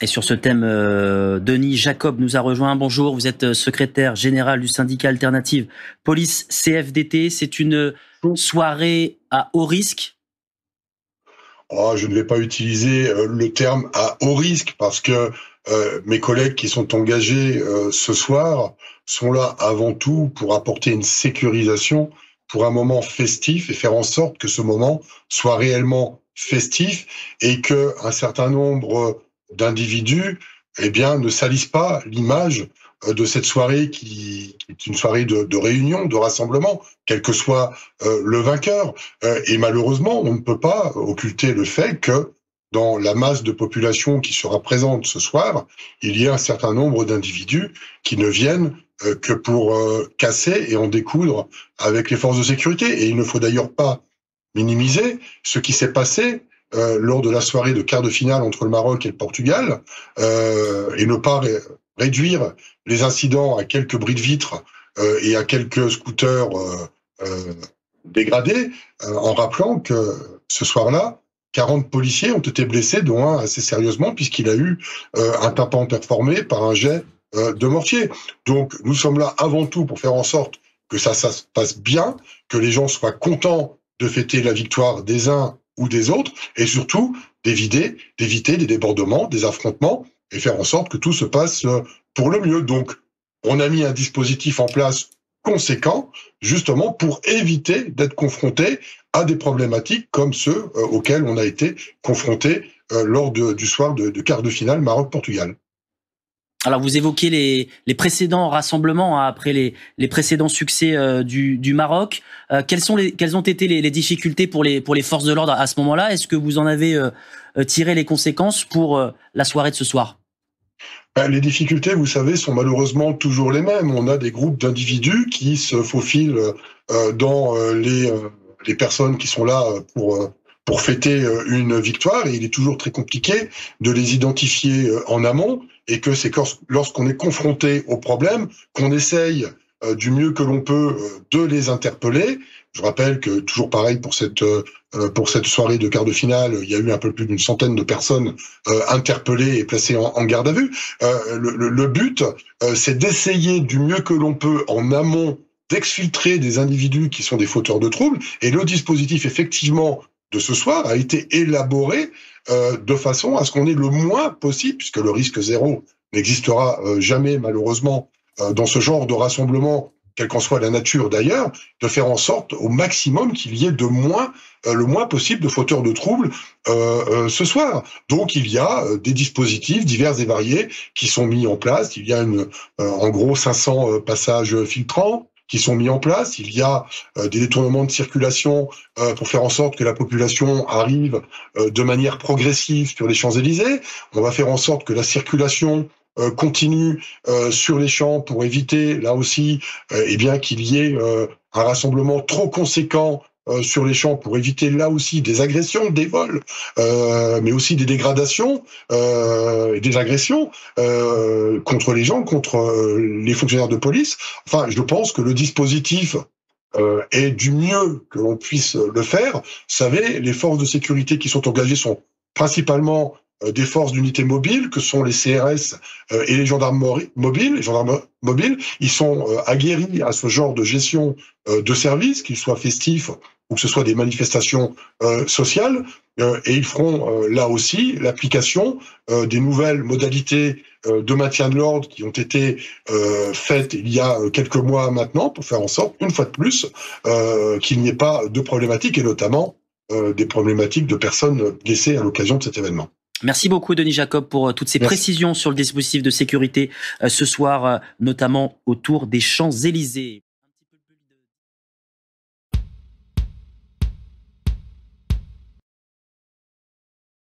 Et sur ce thème, Denis Jacob nous a rejoint. Bonjour, vous êtes secrétaire général du syndicat Alternative Police CFDT. C'est une soirée à haut risque. Oh, je ne vais pas utiliser le terme à haut risque parce que mes collègues qui sont engagés ce soir sont là avant tout pour apporter une sécurisation pour un moment festif et faire en sorte que ce moment soit réellement festif et que un certain nombre d'individus, eh bien, ne salissent pas l'image de cette soirée qui est une soirée de réunion, de rassemblement, quel que soit le vainqueur. Et malheureusement, on ne peut pas occulter le fait que dans la masse de population qui sera présente ce soir, il y a un certain nombre d'individus qui ne viennent que pour casser et en découdre avec les forces de sécurité. Et il ne faut d'ailleurs pas minimiser ce qui s'est passé lors de la soirée de quart de finale entre le Maroc et le Portugal, et ne pas réduire les incidents à quelques bris de vitres et à quelques scooters dégradés, en rappelant que ce soir-là, 40 policiers ont été blessés, dont un assez sérieusement, puisqu'il a eu un tympan performé par un jet de mortier. Donc nous sommes là avant tout pour faire en sorte que ça se passe bien, que les gens soient contents de fêter la victoire des uns ou des autres, et surtout d'éviter des débordements, des affrontements, et faire en sorte que tout se passe pour le mieux. Donc, on a mis un dispositif en place conséquent, justement pour éviter d'être confronté à des problématiques comme ceux auxquels on a été confronté lors du soir de quart de finale Maroc-Portugal. Alors, vous évoquez les précédents rassemblements après les précédents succès du Maroc. Quelles ont été les difficultés pour les forces de l'ordre à ce moment-là? Est-ce que vous en avez tiré les conséquences pour la soirée de ce soir? Les difficultés, vous savez, sont malheureusement toujours les mêmes. On a des groupes d'individus qui se faufilent dans les personnes qui sont là pour fêter une victoire, et il est toujours très compliqué de les identifier en amont, et que c'est lorsqu'on est confronté au problème qu'on essaye du mieux que l'on peut de les interpeller. Je rappelle que, toujours pareil pour cette soirée de quart de finale, il y a eu un peu plus d'une centaine de personnes interpellées et placées en garde à vue. Le but, c'est d'essayer du mieux que l'on peut en amont d'exfiltrer des individus qui sont des fauteurs de troubles, et le dispositif, effectivement, de ce soir a été élaboré de façon à ce qu'on ait le moins possible, puisque le risque zéro n'existera jamais malheureusement dans ce genre de rassemblement, quelle qu'en soit la nature d'ailleurs, de faire en sorte au maximum qu'il y ait le moins possible de fauteurs de troubles ce soir. Donc il y a des dispositifs divers et variés qui sont mis en place. Il y a en gros 500 passages filtrants qui sont mis en place. Il y a des détournements de circulation pour faire en sorte que la population arrive de manière progressive sur les Champs-Élysées. On va faire en sorte que la circulation continue sur les champs pour éviter, là aussi, eh bien qu'il y ait un rassemblement trop conséquent sur les champs, pour éviter là aussi des agressions, des vols, mais aussi des dégradations et des agressions contre les gens, contre les fonctionnaires de police. Enfin, je pense que le dispositif est du mieux que l'on puisse le faire. Vous savez, les forces de sécurité qui sont engagées sont principalement des forces d'unité mobile, que sont les CRS et les gendarmes mobiles. Les gendarmes mobiles, ils sont aguerris à ce genre de gestion de services, qu'ils soient festifs ou que ce soit des manifestations sociales, et ils feront là aussi l'application des nouvelles modalités de maintien de l'ordre qui ont été faites il y a quelques mois maintenant, pour faire en sorte, une fois de plus, qu'il n'y ait pas de problématiques, et notamment des problématiques de personnes blessées à l'occasion de cet événement. Merci beaucoup, Denis Jacob, pour toutes ces précisions sur le dispositif de sécurité ce soir, notamment autour des Champs-Élysées.